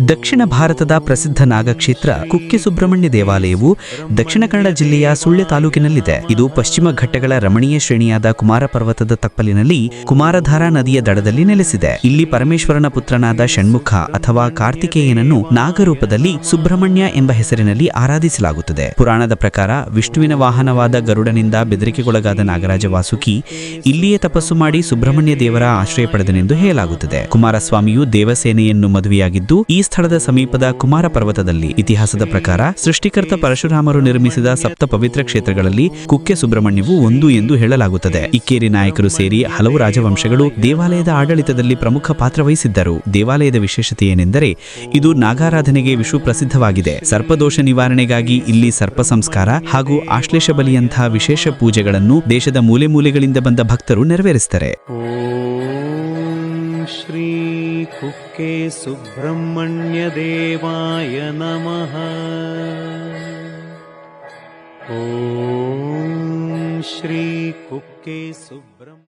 ದಕ್ಷಿಣ ಭಾರತದ ಪ್ರಸಿದ್ಧ ನಾಗಕ್ಷೇತ್ರ ಕುಕ್ಕೆ ಸುಬ್ರಹ್ಮಣ್ಯ ದೇವಾಲಯವು ದಕ್ಷಿಣ ಕನ್ನಡ ಜಿಲ್ಲೆಯ ಸುಳ್ಯ ತಾಲೂಕಿನಲ್ಲಿದೆ. ಇದು ಪಶ್ಚಿಮ ಘಟ್ಟಗಳ ರಮಣೀಯ ಶ್ರೇಣಿಯಾದ ಕುಮಾರ ಪರ್ವತದ ತಪ್ಪಲಿನಲ್ಲಿ ಕುಮಾರಧಾರಾ ನದಿಯ ದಡದಲ್ಲಿ ನೆಲೆಸಿದೆ. ಇಲ್ಲಿ ಪರಮೇಶ್ವರನ ಪುತ್ರನಾದ ಷಣ್ಮುಖ ಅಥವಾ ಕಾರ್ತಿಕೇಯನನ್ನು ನಾಗರೂಪದಲ್ಲಿ ಸುಬ್ರಹ್ಮಣ್ಯ ಎಂಬ ಹೆಸರಿನಲ್ಲಿ ಆರಾಧಿಸಲಾಗುತ್ತದೆ. ಪುರಾಣದ ಪ್ರಕಾರ ವಿಷ್ಣುವಿನ ವಾಹನವಾದ ಗರುಡನಿಂದ ಬೆದರಿಕೆಗೊಳಗಾದ ನಾಗರಾಜ ವಾಸುಕಿ ಇಲ್ಲಿಯೇ ತಪಸ್ಸು ಮಾಡಿ ಸುಬ್ರಹ್ಮಣ್ಯ ದೇವರ ಆಶ್ರಯ ಪಡೆದನೆಂದು ಹೇಳಲಾಗುತ್ತದೆ. ಕುಮಾರಸ್ವಾಮಿಯು ದೇವಸೇನೆಯನ್ನು ಮದುವೆಯಾಗಿದ್ದು ಈ ಸ್ಥಳದ ಸಮೀಪದ ಕುಮಾರ ಪರ್ವತದಲ್ಲಿ. ಇತಿಹಾಸದ ಪ್ರಕಾರ ಸೃಷ್ಟಿಕರ್ತ ಪರಶುರಾಮರು ನಿರ್ಮಿಸಿದ ಸಪ್ತ ಪವಿತ್ರ ಕ್ಷೇತ್ರಗಳಲ್ಲಿ ಕುಕ್ಕೆ ಸುಬ್ರಹ್ಮಣ್ಯವು ಒಂದು ಎಂದು ಹೇಳಲಾಗುತ್ತದೆ. ಇಕ್ಕೇರಿ ನಾಯಕರು ಸೇರಿ ಹಲವು ರಾಜವಂಶಗಳು ದೇವಾಲಯದ ಆಡಳಿತದಲ್ಲಿ ಪ್ರಮುಖ ಪಾತ್ರ ವಹಿಸಿದ್ದರು. ದೇವಾಲಯದ ವಿಶೇಷತೆ ಏನೆಂದರೆ ಇದು ನಾಗಾರಾಧನೆಗೆ ವಿಶ್ವ ಪ್ರಸಿದ್ಧವಾಗಿದೆ. ಸರ್ಪದೋಷ ನಿವಾರಣೆಗಾಗಿ ಇಲ್ಲಿ ಸರ್ಪ ಸಂಸ್ಕಾರ ಹಾಗೂ ಆಶ್ಲೇಷ ಬಲಿಯಂತಹ ವಿಶೇಷ ಪೂಜೆಗಳನ್ನು ದೇಶದ ಮೂಲೆ ಮೂಲೆಗಳಿಂದ ಬಂದ ಭಕ್ತರು ನೆರವೇರಿಸುತ್ತಾರೆ. ಶ್ರೀ ಕುಕ್ಕೆ ಸುಬ್ರಹ್ಮಣ್ಯ ದೇವಾಯ ನಮಃ. ಓಂ ಶ್ರೀ ಕುಕ್ಕೆ ಸುಬ್ರಹ್ಮಣ್ಯ